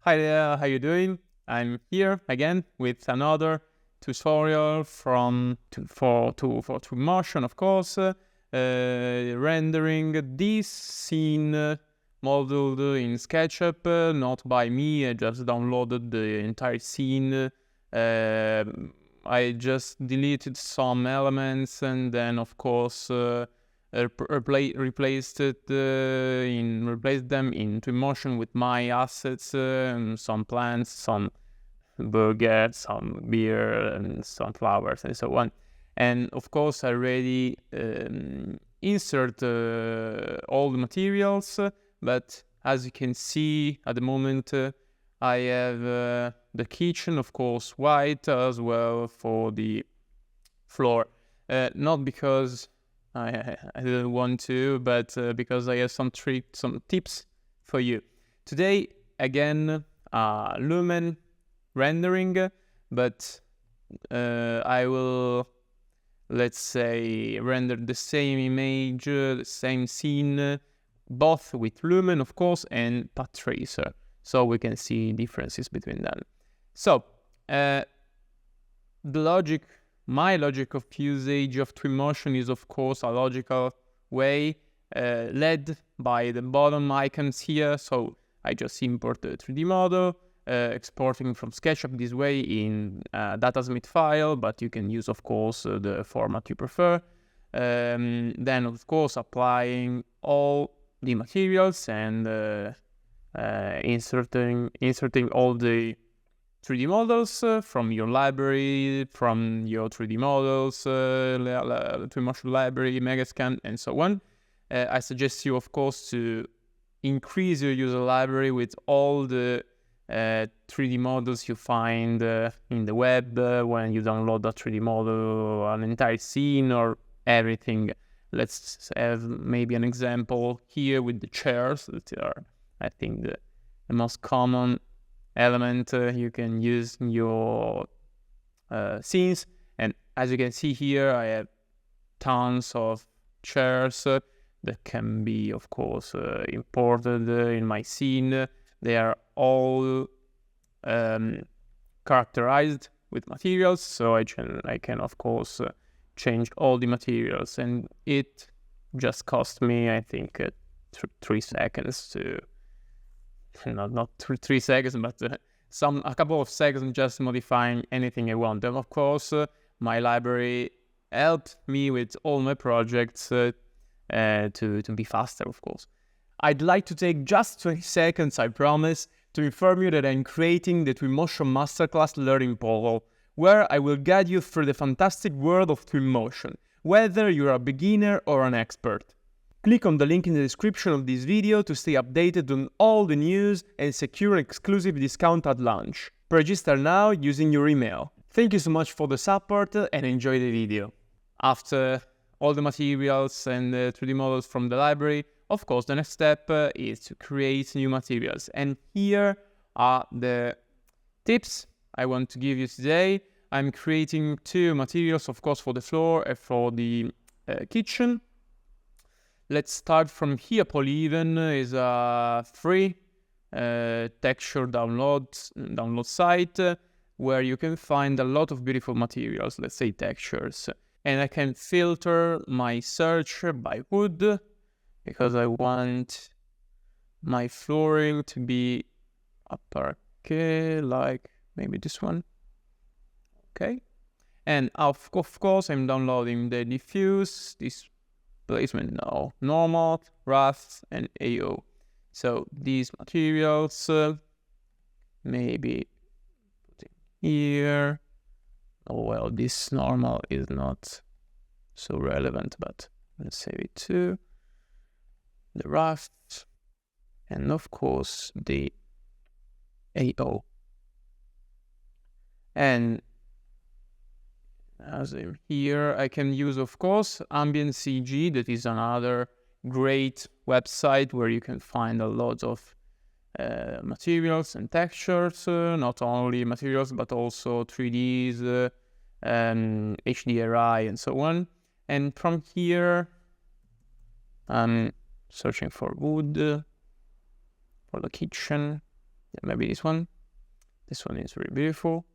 Hi there, how you doing? I'm here again with another tutorial for Twinmotion, of course, rendering this scene modeled in SketchUp, not by me. I just downloaded the entire scene. I just deleted some elements and then, of course, replaced them in Twinmotion with my assets, some plants, some burger, some beer, and some flowers, and so on. And of course, I already insert all the materials, but as you can see at the moment, I have the kitchen, of course, white as well for the floor. Not because I didn't want to, but because I have some tips for you. Today, again, Lumen rendering, but I will, let's say, render the same image, the same scene, both with Lumen, of course, and Path Tracer, so we can see differences between them. So, my logic of usage of Twinmotion is, of course, a logical way led by the bottom icons here. So I just import the 3D model, exporting from SketchUp this way in a datasmith file, but you can use, of course, the format you prefer. Then, of course, applying all the materials and inserting all the 3D models from your library, from your 3D models, Twinmotion library, Megascan, and so on. I suggest you, of course, to increase your user library with all the 3D models you find in the web when you download a 3D model, an entire scene, or everything. Let's have maybe an example here with the chairs that are, I think, the most common element you can use in your scenes. And as you can see here, I have tons of chairs that can be, of course, imported in my scene. They are all characterized with materials, so I can of course change all the materials, and it just cost me, I think, 3 seconds to not 3 seconds, but a couple of seconds just modifying anything I want. And of course, my library helped me with all my projects to be faster, of course. I'd like to take just 20 seconds, I promise, to inform you that I'm creating the Twinmotion Masterclass learning portal, where I will guide you through the fantastic world of Twinmotion, whether you're a beginner or an expert. Click on the link in the description of this video to stay updated on all the news and secure an exclusive discount at launch. Register now using your email. Thank you so much for the support and enjoy the video. After all the materials and the 3D models from the library, of course, the next step is to create new materials. And here are the tips I want to give you today. I'm creating 2 materials, of course, for the floor and for the kitchen. Let's start from here. Polyven is a free texture download site where you can find a lot of beautiful materials, let's say textures. And I can filter my search by wood because I want my flooring to be a parquet, like maybe this one. Okay. And of course, I'm downloading the diffuse, this placement now, normal, rough, and AO. So these materials, maybe putting here. Oh well, this normal is not so relevant, but let's save it too. The rough, and of course the AO. And as I'm here, I can use, of course, Ambient CG. That is another great website where you can find a lot of materials and textures, not only materials, but also 3Ds, HDRI, and so on. And from here, I'm searching for wood for the kitchen. maybe this one. This one is really beautiful.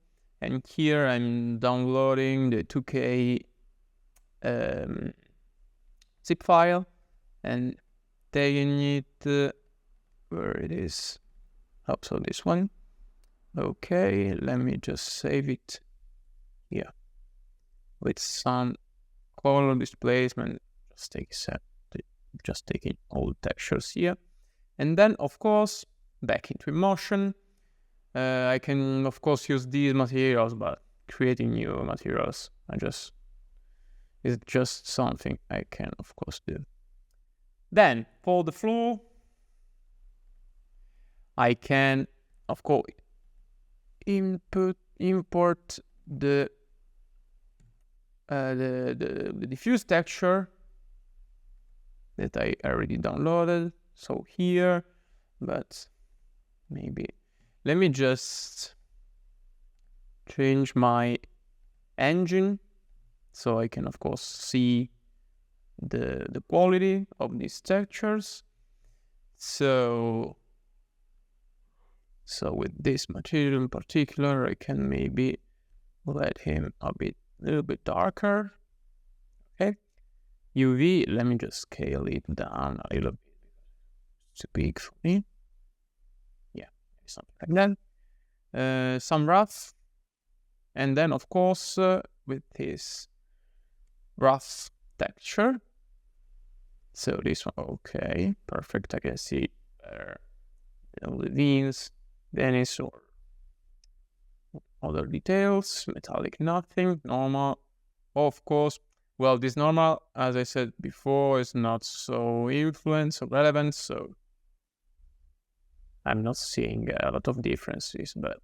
And here I'm downloading the 2K zip file and taking it where it is. Oh, so this one. Okay, let me just save it here with some color displacement. Just taking all the textures here, and then of course back in Twinmotion. I can of course use these materials, but creating new materials, it's just something I can of course do. Then for the floor, I can of course import the diffuse texture that I already downloaded. So here, but maybe let me just change my engine so I can of course see the quality of these textures. So with this material in particular, I can maybe let him a little bit darker. Okay. UV, let me just scale it down a little bit. It's too big for me. Yeah, something like that. Some rough. And then of course, with this rough texture. So this one, okay, perfect. I can see better the veins, Venice, or other details. Metallic, nothing. Normal, of course. Well, this normal, as I said before, is not so influenced or relevant, so I'm not seeing a lot of differences, but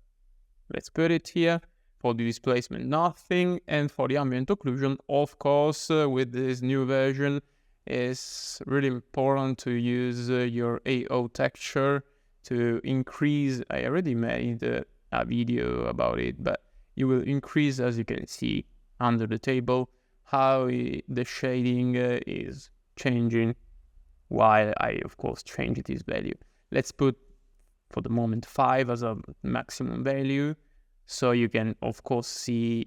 let's put it here. For the displacement, nothing, and for the ambient occlusion, of course, with this new version, it's really important to use your AO texture to increase. I already made a video about it, but you will increase, as you can see under the table, how the shading is changing while I, of course, change this value. Let's put, for the moment, 5 as a maximum value, so you can, of course, see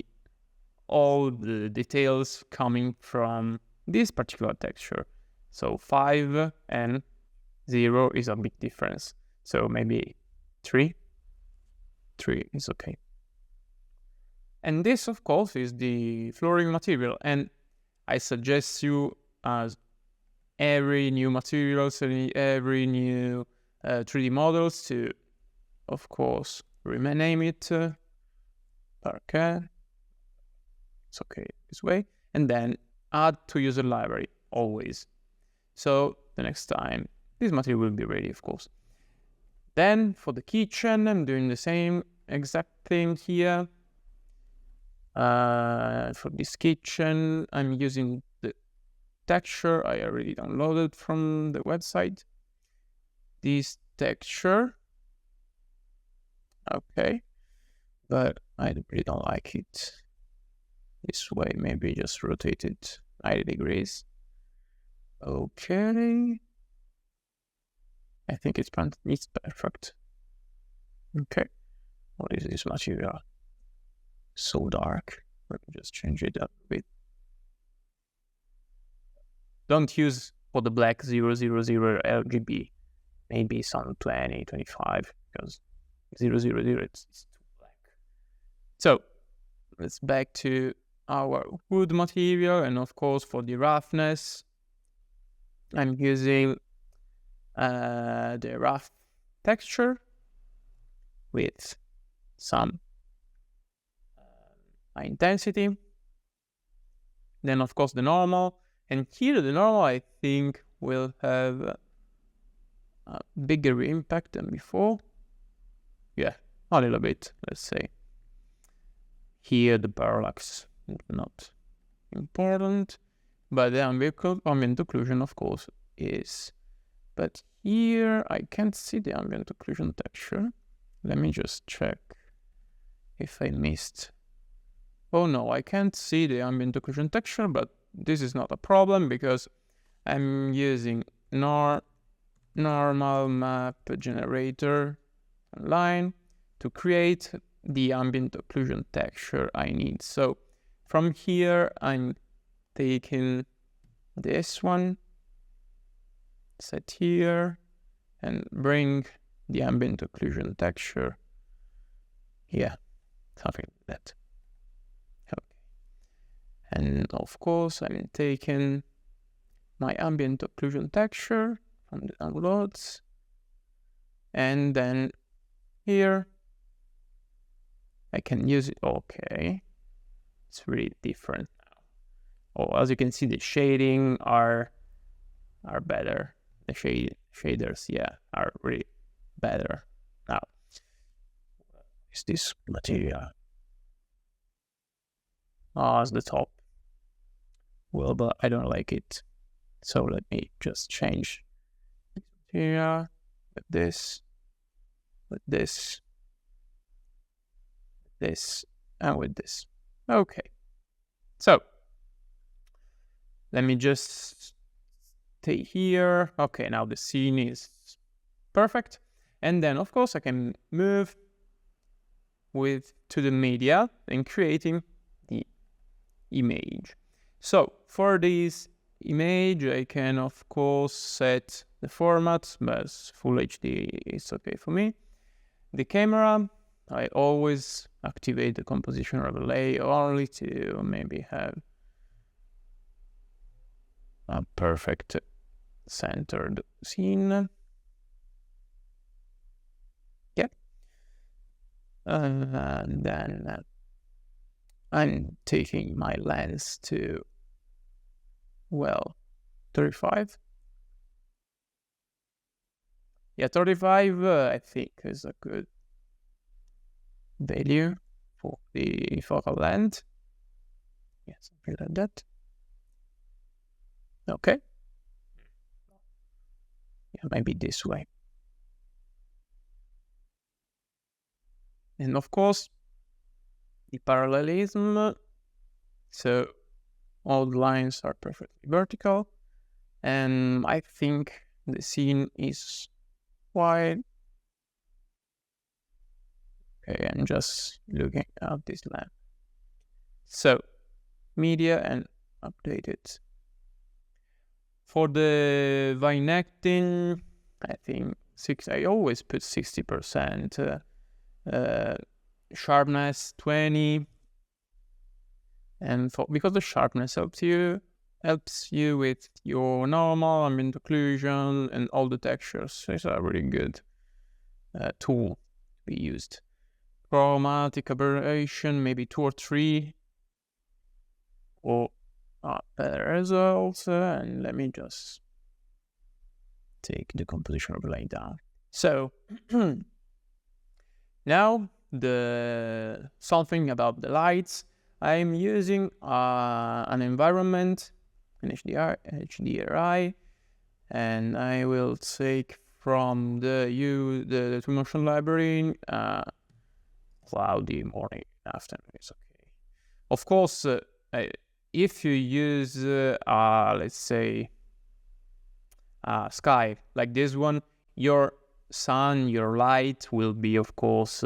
all the details coming from this particular texture. So 5 and 0 is a big difference. So maybe 3 is okay. And this, of course, is the flooring material. And I suggest you, as every new materials and every new 3D models, to, of course, rename it Parquet. It's okay this way. And then add to user library, always. So the next time, this material will be ready, of course. Then for the kitchen, I'm doing the same exact thing here. For this kitchen, I'm using the texture I already downloaded from the website. This texture, okay, but I really don't like it this way. Maybe just rotate it 90 degrees. Okay, I think it's perfect. Okay, what is this material? So dark. Let me just change it up a bit. Don't use for the black 000 RGB. Maybe some 20, 25, because 000 it's too black. So let's back to our wood material, and of course for the roughness, I'm using the rough texture with some high intensity. Then of course the normal, and here the normal I think will have a bigger impact than before. Yeah, a little bit, let's say. Here the parallax is not important, but the ambient occlusion of course is. But here I can't see the ambient occlusion texture. Let me just check if I missed. Oh no, I can't see the ambient occlusion texture, but this is not a problem because I'm using normal map generator line to create the ambient occlusion texture I need. So from here, I'm taking this one, set here, and bring the ambient occlusion texture. Yeah, something like that. Okay. And of course, I'm taking my ambient occlusion texture from the downloads, and then here I can use it. Okay, it's really different now. Oh, as you can see, the shading are better. The shaders, yeah, are really better now. Is this material? Oh, it's the top. Well, but I don't like it. So let me just change material with this, with this, with this, and with this. Okay. So let me just stay here. Okay, now the scene is perfect. And then of course I can move to the media and creating the image. So for this image, I can of course set the format, but full HD is okay for me. The camera, I always activate the composition overlay only to maybe have a perfect centered scene. Yeah. And then I'm taking my lens to, well, 35. Yeah, 35 I think is a good value for the focal length. Yeah, something like that. Okay. Yeah, maybe this way. And of course, the parallelism. So all the lines are perfectly vertical. And I think the scene is wide. Okay, I'm just looking at this lamp. So media and update it. For the vignetting, I think I always put 60%. Sharpness 20, and because the sharpness helps you with your normal ambient occlusion and all the textures. It's a really good tool to be used. Chromatic aberration, maybe 2 or 3, or better results. And let me just take the composition overlay down. So now something about the lights. I'm using an environment, an HDRI, and I will take from the Twinmotion library, cloudy morning, afternoon is okay. Of course, if you use, let's say, sky like this one, your sun, your light will be, of course,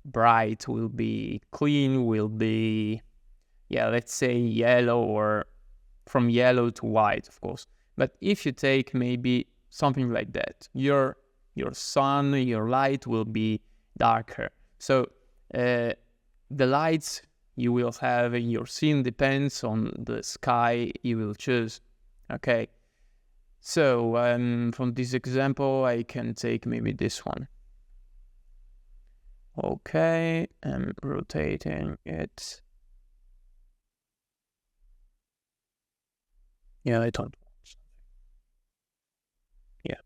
bright, will be clean, will be, yeah, let's say yellow, or from yellow to white, of course. But if you take maybe something like that, your sun, your light will be darker. So the lights you will have in your scene depends on the sky you will choose. Okay. So from this example, I can take maybe this one. Okay, I'm rotating it. Yeah, I don't want something. Yeah,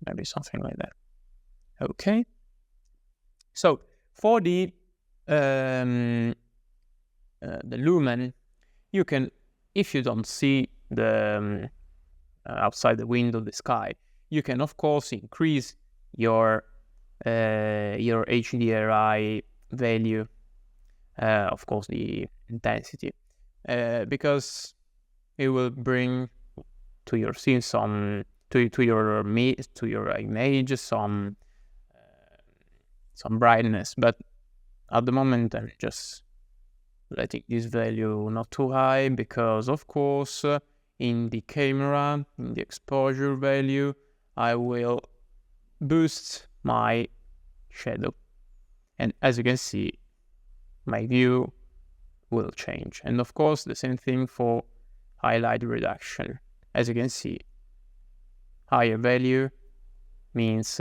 maybe something like that. Okay. So for the lumen, you can, if you don't see the outside the window, the sky, you can of course increase your HDRI value, of course the intensity, because it will bring to your scene some, to your image some some brightness, but at the moment I'm just letting this value not too high, because of course in the camera, in the exposure value, I will boost my shadow, and as you can see, my view will change. And of course the same thing for highlight reduction. As you can see, higher value means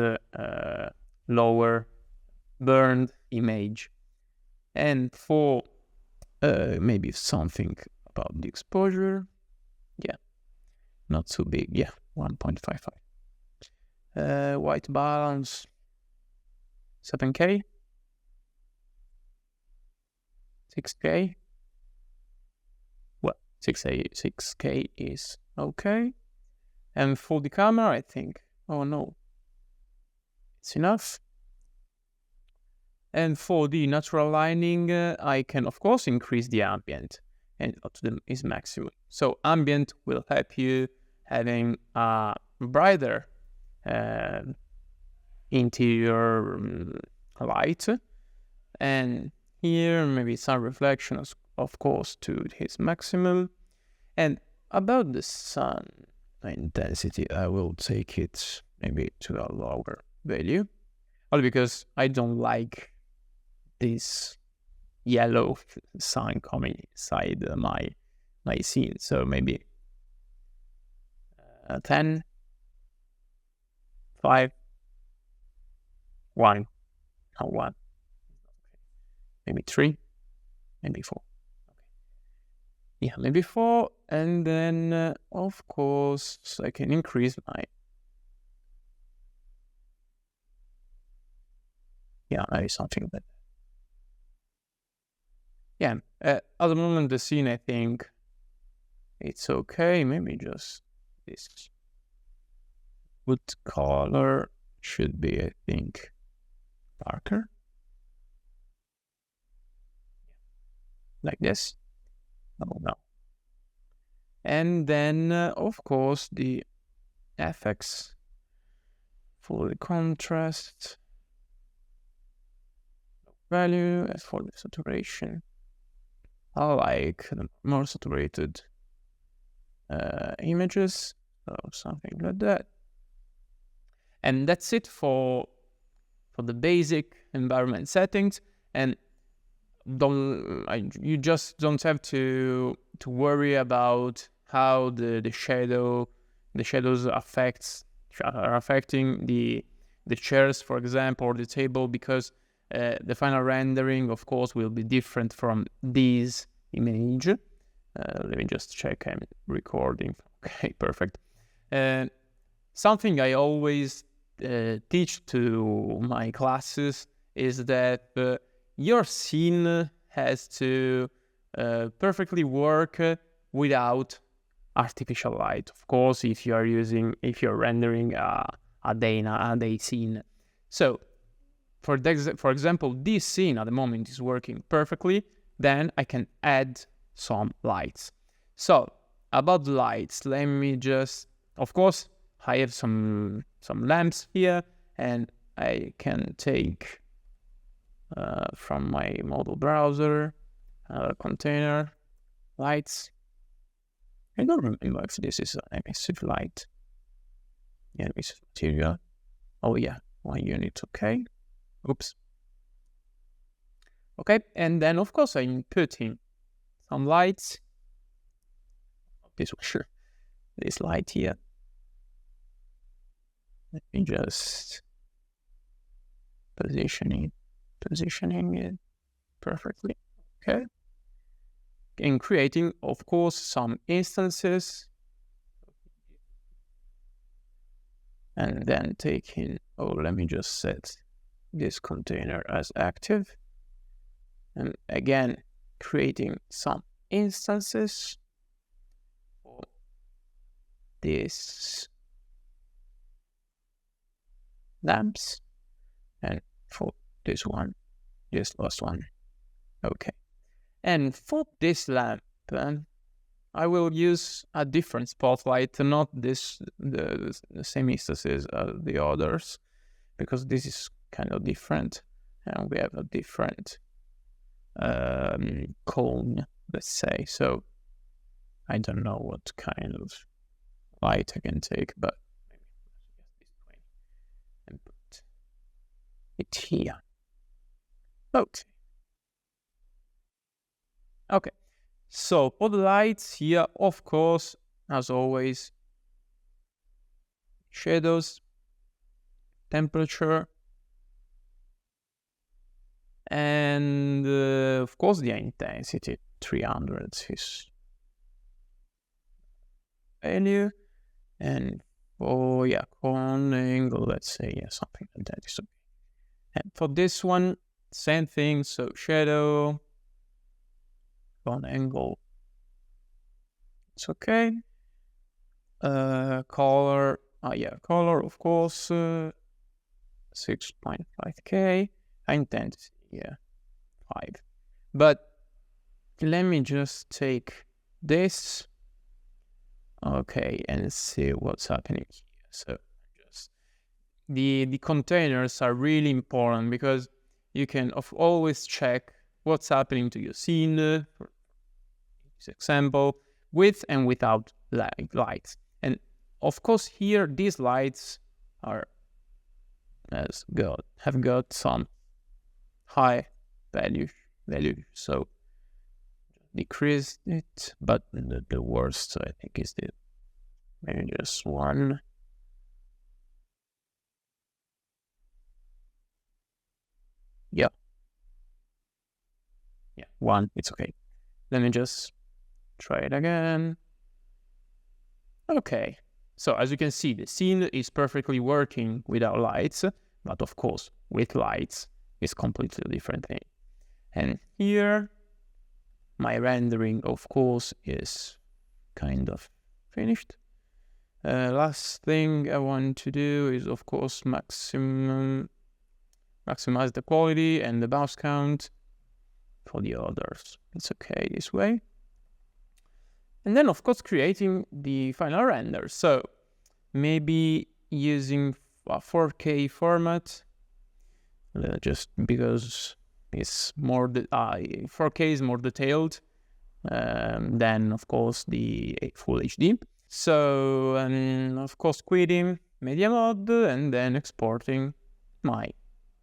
lower burned image. And for maybe something about the exposure, yeah, not so big, yeah, 1.55. White balance, 7K, 6K. Well, 6K is okay. And for the camera, I think, oh no, it's enough. And for the natural lighting, I can of course increase the ambient and up to its maximum. So ambient will help you having a brighter interior light, and here maybe some reflections, of course, to its maximum. And about the sun intensity, I will take it maybe to a lower value, only because I don't like this yellow sun coming inside my scene. So maybe 10, 5, 1, or 1, maybe 3, maybe 4. Okay. Yeah, maybe 4, and then of course I can increase my, yeah, maybe something like that. Yeah, at the moment the scene, I think it's okay. Maybe just this wood color should be, I think, darker, like this. Oh no. And then of course the effects for the contrast value, as for the saturation, I like more saturated images, or something like that. And that's it for the basic environment settings. And you just don't have to worry about how the shadows are affecting the chairs, for example, or the table, because the final rendering, of course, will be different from this image. Let me just check I'm recording. Okay, perfect. Something I always teach to my classes is that your scene has to perfectly work without artificial light. Of course, if you're rendering a day scene. So, for example, this scene at the moment is working perfectly. Then I can add some lights. So about the lights, let me just, of course, I have some lamps here, and I can take from my model browser another container, lights. I don't remember if this is an emissive light. Yeah, emissive material. Oh yeah, 1 unit, okay. Oops. Okay, and then of course I'm putting some lights. This one, sure. This light here. Let me just positioning it perfectly. Okay. And creating, of course, some instances. And then taking, let me just set this container as active. And again, creating some instances for these lamps, and for this last one. Okay. And for this lamp, I will use a different spotlight, not the same instances as the others, because this is kind of different. and we have a different cone, let's say. So I don't know what kind of light I can take, but maybe this way and put it here. Okay. So for the lights here, of course, as always, shadows, temperature, and of course the intensity. 300 is value, and cone angle, let's say something like that is okay. And for this one, same thing. So shadow, cone angle, it's okay. Color, color, of course, 6.5K. Intensity, 5. But let me just take this, okay, and see what's happening here. So just the containers are really important, because you can always check what's happening to your scene, for this example, with and without lights. And of course here these lights have got some high value, so decrease it. But the worst, I think, is maybe just 1. Yeah, 1, it's okay. Let me just try it again. Okay, so as you can see, the scene is perfectly working without lights, but of course with lights is completely different thing. And here my rendering, of course, is kind of finished. Last thing I want to do is, of course, maximize the quality and the bounce count. For the others, it's okay this way. And then, of course, creating the final render. So maybe using a 4K format, just because it's more 4K is more detailed than, of course, the full HD. So, of course, quitting media mode and then exporting my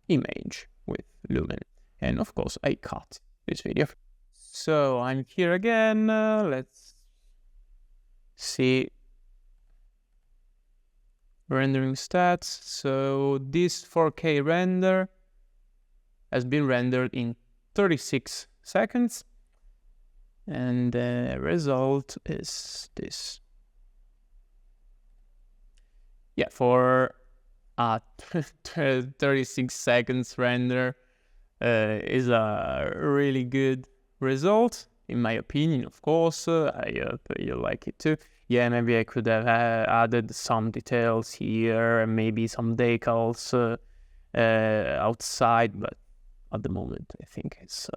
image with Lumen. And of course, I cut this video. So I'm here again. Let's see rendering stats. So this 4K render has been rendered in 36 seconds. And the result is this. Yeah, for a 36 seconds render is a really good result, in my opinion, of course. I hope you like it too. Yeah, maybe I could have added some details here and maybe some decals outside, but at the moment I think it's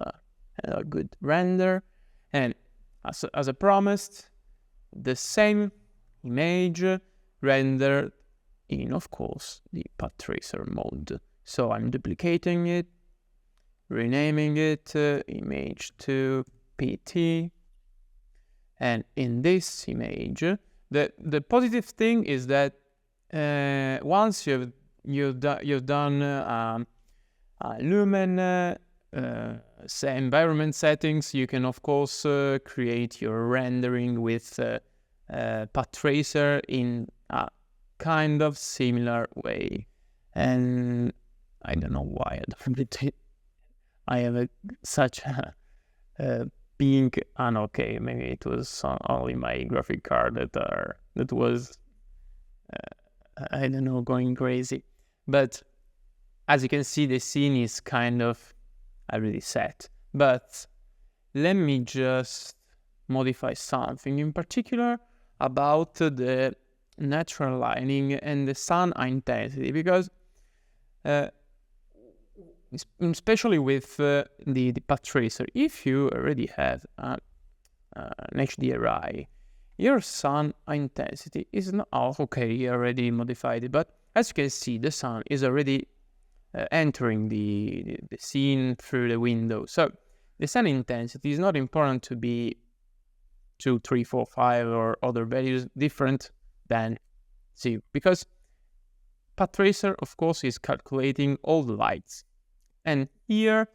a good render. And as I promised, the same image rendered in, of course, the path tracer mode. So I'm duplicating it, renaming it image to PT, and in this image, the positive thing is that once you've done Lumen environment settings, you can of course create your rendering with path tracer in a kind of similar way. And I don't know why I don't it. I have such a pink, and okay, maybe it was only my graphic card that was I don't know, going crazy. But as you can see, the scene is kind of already set. But let me just modify something in particular about the natural lighting and the sun intensity, because especially with the path tracer, if you already have an HDRI, your sun intensity is not okay. You already modified it, but as you can see, the sun is already entering the scene through the window. So the sun intensity is not important to be 2, 3, 4, 5 or other values different than 0, because path tracer, of course, is calculating all the lights. And here,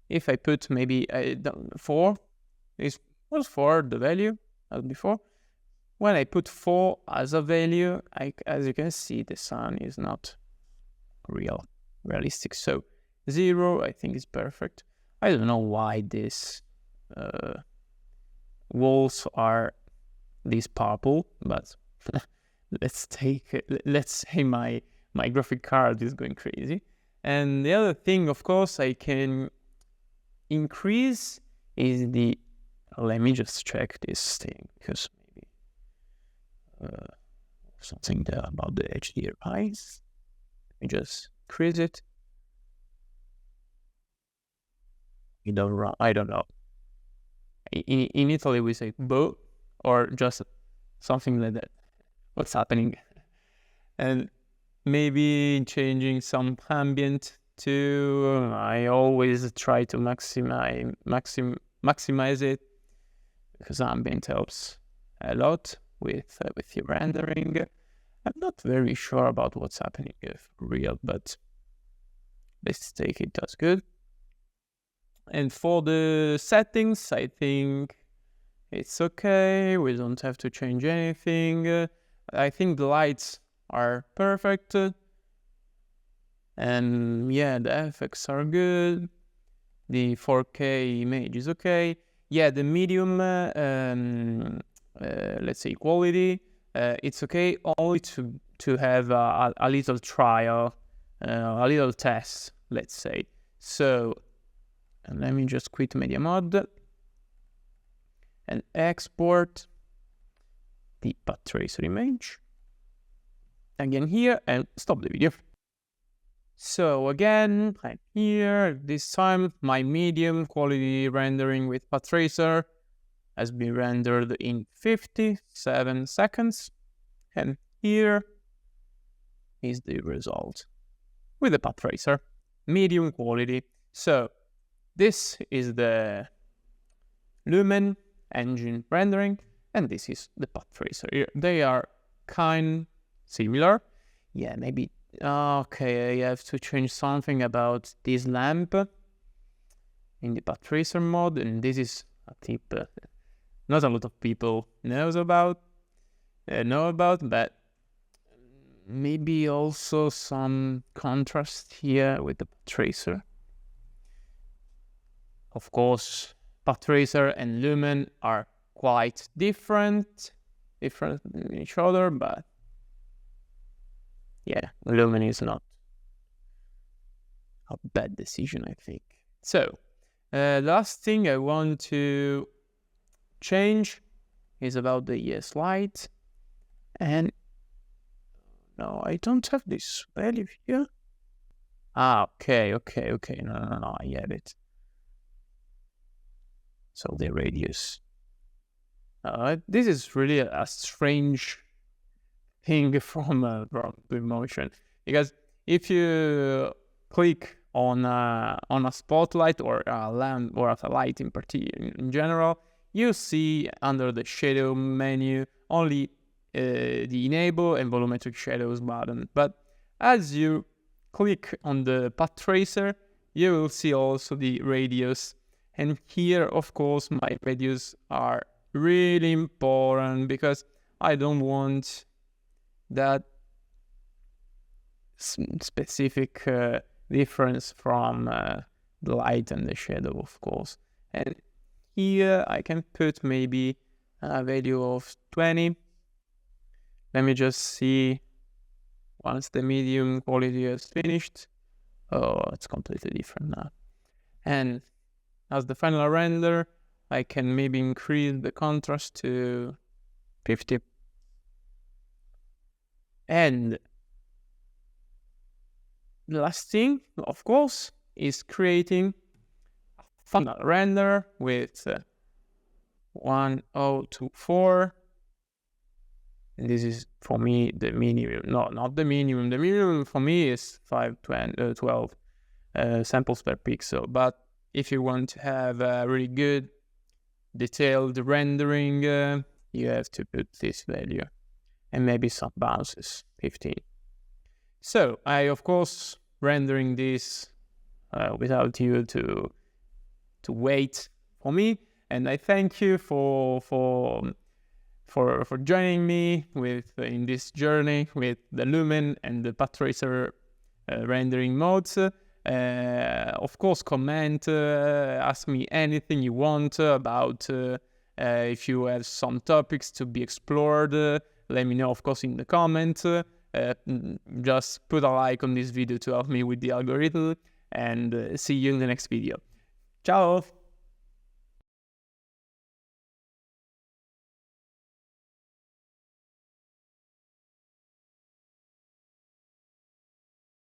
if I put maybe 4, was 4 the value as before. When I put 4 as a value, as you can see, the sun is not realistic. So 0, I think, is perfect. I don't know why these walls are this purple, but let's say my graphic card is going crazy. And the other thing, of course, I can increase is the, let me just check this thing, because maybe something there about the HDRIs. Let me just increase it. I don't know. In Italy, we say boh, or just something like that. What's happening? And maybe changing some ambient to, I always try to maximize it, because ambient helps a lot with your rendering. I'm not very sure about what's happening if real, but let's take it as good. And for the settings, I think it's okay. We don't have to change anything. I think the lights are perfect. And yeah, the effects are good. The 4K image is okay. Yeah, the medium, let's say quality, it's okay only to have a little trial, a little test, let's say. So, and let me just quit media mode and export the path tracer image again here and stop the video. So again, I'm here. This time my medium quality rendering with path tracer has been rendered in 57 seconds, and here is the result with the path tracer, medium quality. So this is the Lumen engine rendering, and this is the path tracer here. They are kind similar. Yeah, maybe, okay, I have to change something about this lamp in the path tracer mode, and this is a tip not a lot of people know about, but maybe also some contrast here with the path tracer. Of course, path tracer and Lumen are quite different in each other, but yeah, Lumen is not a bad decision, I think. So, last thing I want to change is about the ES light, and no, I don't have this value here. Okay, no, I have it. So the radius. This is really a strange thing from Twinmotion, because if you click on a spotlight or a lamp or a light in general, you see under the shadow menu only the enable and volumetric shadows button. But as you click on the path tracer, you will see also the radius. And here, of course, my radius are really important, because I don't want that specific difference from the light and the shadow, of course. And here I can put maybe a value of 20. Let me just see once the medium quality is finished. Oh, it's completely different now. And as the final render, I can maybe increase the contrast to 50. And the last thing, of course, is creating a final render with 1024 And this is for me the minimum. No, not the minimum. The minimum for me is 12 samples per pixel. But if you want to have a really good detailed rendering, you have to put this value, and maybe some bounces, 15. So I, of course, rendering this without you to wait for me, and I thank you for joining me in this journey with the Lumen and the Path Tracer rendering modes. Of course, comment, ask me anything you want about if you have some topics to be explored. Let me know, of course, in the comments. Just put a like on this video to help me with the algorithm, and see you in the next video. Ciao!